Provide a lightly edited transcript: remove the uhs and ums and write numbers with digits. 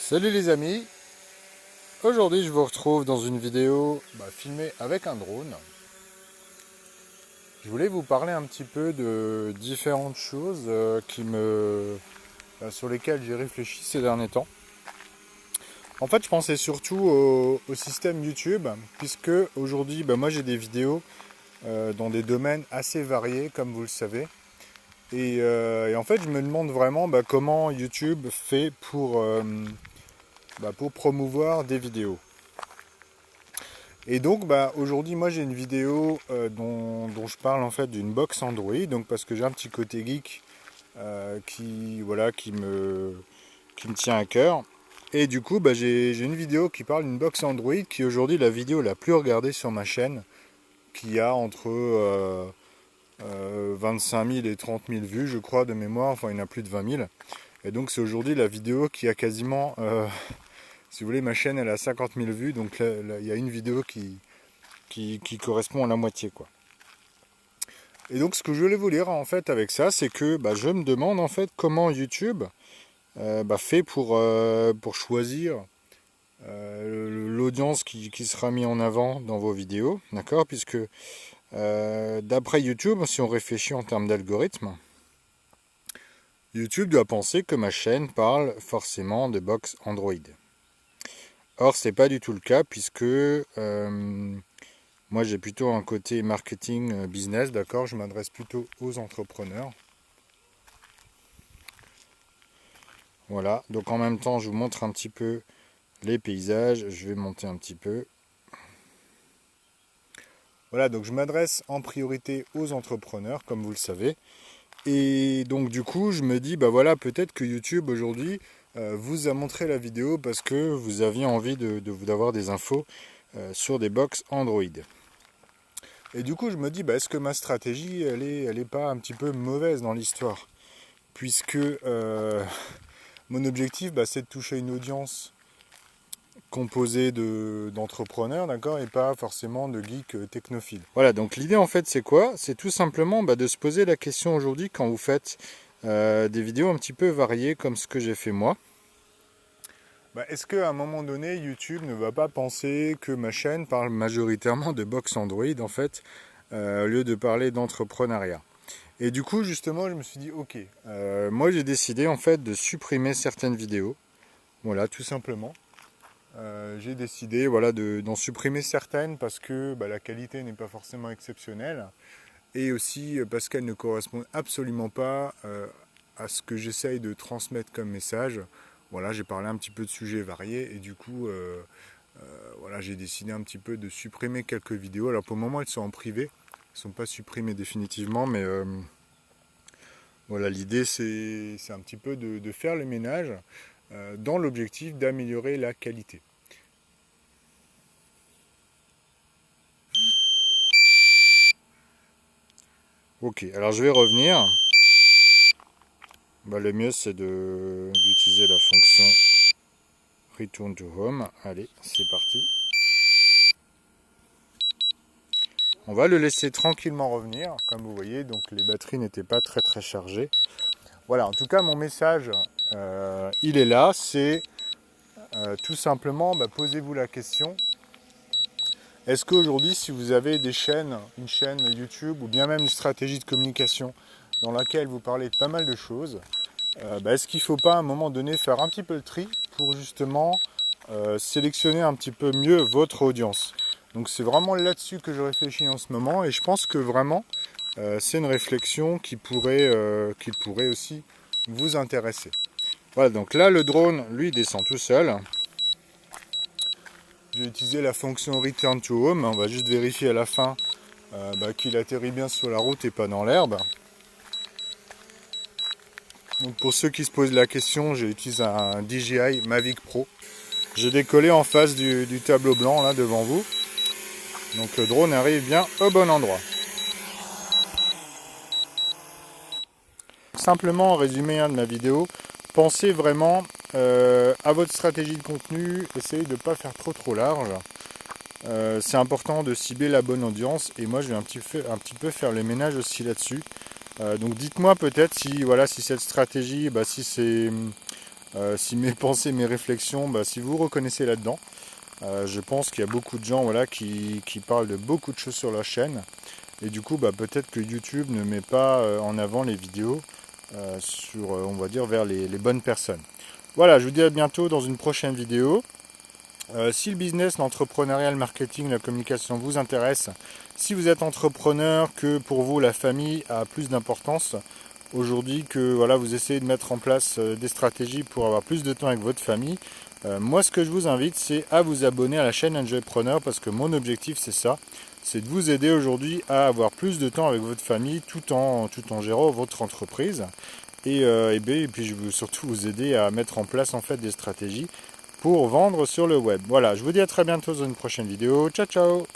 Salut les amis, aujourd'hui je vous retrouve dans une vidéo filmée avec un drone. Je voulais vous parler un petit peu de différentes choses sur lesquelles j'ai réfléchi ces derniers temps. En fait, je pensais surtout au système YouTube, puisque aujourd'hui moi j'ai des vidéos dans des domaines assez variés, comme vous le savez. Et en fait, je me demande vraiment comment YouTube fait pour promouvoir des vidéos. Et donc aujourd'hui moi j'ai une vidéo dont je parle en fait d'une box Android, donc parce que j'ai un petit côté geek qui me tient à cœur. Et du coup j'ai une vidéo qui parle d'une box Android qui est aujourd'hui la vidéo la plus regardée sur ma chaîne, qui a entre 25 000 et 30 000 vues je crois de mémoire, enfin il y en a plus de 20 000. Et donc c'est aujourd'hui la vidéo qui a quasiment... si vous voulez, ma chaîne elle a 50 000 vues, donc là, il y a une vidéo qui correspond à la moitié, quoi. Et donc ce que je voulais vous dire en fait avec ça, c'est que je me demande en fait comment YouTube fait pour choisir l'audience qui sera mise en avant dans vos vidéos, d'accord? Puisque d'après YouTube, si on réfléchit en termes d'algorithme, YouTube doit penser que ma chaîne parle forcément de box Android. Or, c'est pas du tout le cas, puisque moi j'ai plutôt un côté marketing business, d'accord? Je m'adresse plutôt aux entrepreneurs. Voilà, donc en même temps je vous montre un petit peu les paysages, je vais monter un petit peu. Voilà, donc je m'adresse en priorité aux entrepreneurs, comme vous le savez. Et donc du coup je me dis, peut-être que YouTube aujourd'hui vous a montré la vidéo parce que vous aviez envie d'avoir des infos sur des box Android. Et du coup je me dis, est-ce que ma stratégie elle est pas un petit peu mauvaise dans l'histoire, puisque mon objectif c'est de toucher une audience composée d'entrepreneurs, d'accord, et pas forcément de geeks technophiles. Voilà, donc l'idée en fait c'est quoi? C'est tout simplement de se poser la question aujourd'hui quand vous faites des vidéos un petit peu variées comme ce que j'ai fait moi. Est-ce qu'à un moment donné, YouTube ne va pas penser que ma chaîne parle majoritairement de box Android, en fait, au lieu de parler d'entrepreneuriat? Et du coup, justement, je me suis dit, ok, moi j'ai décidé en fait de supprimer certaines vidéos. Voilà, tout simplement. J'ai décidé d'en supprimer certaines parce que la qualité n'est pas forcément exceptionnelle. Et aussi parce qu'elles ne correspondent absolument pas à ce que j'essaye de transmettre comme message. Voilà, j'ai parlé un petit peu de sujets variés et du coup, j'ai décidé un petit peu de supprimer quelques vidéos. Alors pour le moment, elles sont en privé, elles ne sont pas supprimées définitivement, mais l'idée c'est un petit peu de faire le ménage dans l'objectif d'améliorer la qualité. Ok, alors je vais revenir. Le mieux c'est d'utiliser la fonction Return to Home. Allez, c'est parti. On va le laisser tranquillement revenir, comme vous voyez, donc les batteries n'étaient pas très chargées. Voilà, en tout cas mon message, il est là, c'est tout simplement, posez-vous la question, est-ce qu'aujourd'hui si vous avez une chaîne YouTube ou bien même une stratégie de communication dans laquelle vous parlez de pas mal de choses, est-ce qu'il ne faut pas à un moment donné faire un petit peu le tri pour justement sélectionner un petit peu mieux votre audience? Donc c'est vraiment là-dessus que je réfléchis en ce moment et je pense que vraiment c'est une réflexion qui pourrait aussi vous intéresser. Voilà, donc là le drone lui descend tout seul. J'ai utilisé la fonction Return to Home, on va juste vérifier à la fin qu'il atterrit bien sur la route et pas dans l'herbe. Donc pour ceux qui se posent la question, j'ai utilisé un DJI Mavic Pro. J'ai décollé en face du tableau blanc là devant vous. Donc le drone arrive bien au bon endroit. Simplement en résumé de ma vidéo, pensez vraiment à votre stratégie de contenu, essayez de ne pas faire trop large. C'est important de cibler la bonne audience et moi je vais un petit peu faire le ménage aussi là-dessus. Donc dites-moi peut-être si cette stratégie, si c'est si mes pensées, mes réflexions, si vous reconnaissez là-dedans. Je pense qu'il y a beaucoup de gens voilà, qui parlent de beaucoup de choses sur leur chaîne. Et du coup, peut-être que YouTube ne met pas en avant les vidéos sur, on va dire, vers les bonnes personnes. Voilà, je vous dis à bientôt dans une prochaine vidéo. Si le business, l'entrepreneuriat, le marketing, la communication vous intéresse, si vous êtes entrepreneur, que pour vous la famille a plus d'importance aujourd'hui, que voilà, vous essayez de mettre en place des stratégies pour avoir plus de temps avec votre famille, moi ce que je vous invite c'est à vous abonner à la chaîne Enjoypreneur parce que mon objectif c'est ça, c'est de vous aider aujourd'hui à avoir plus de temps avec votre famille tout en gérant votre entreprise et puis je veux surtout vous aider à mettre en place en fait des stratégies pour vendre sur le web. Voilà, je vous dis à très bientôt dans une prochaine vidéo. Ciao ciao.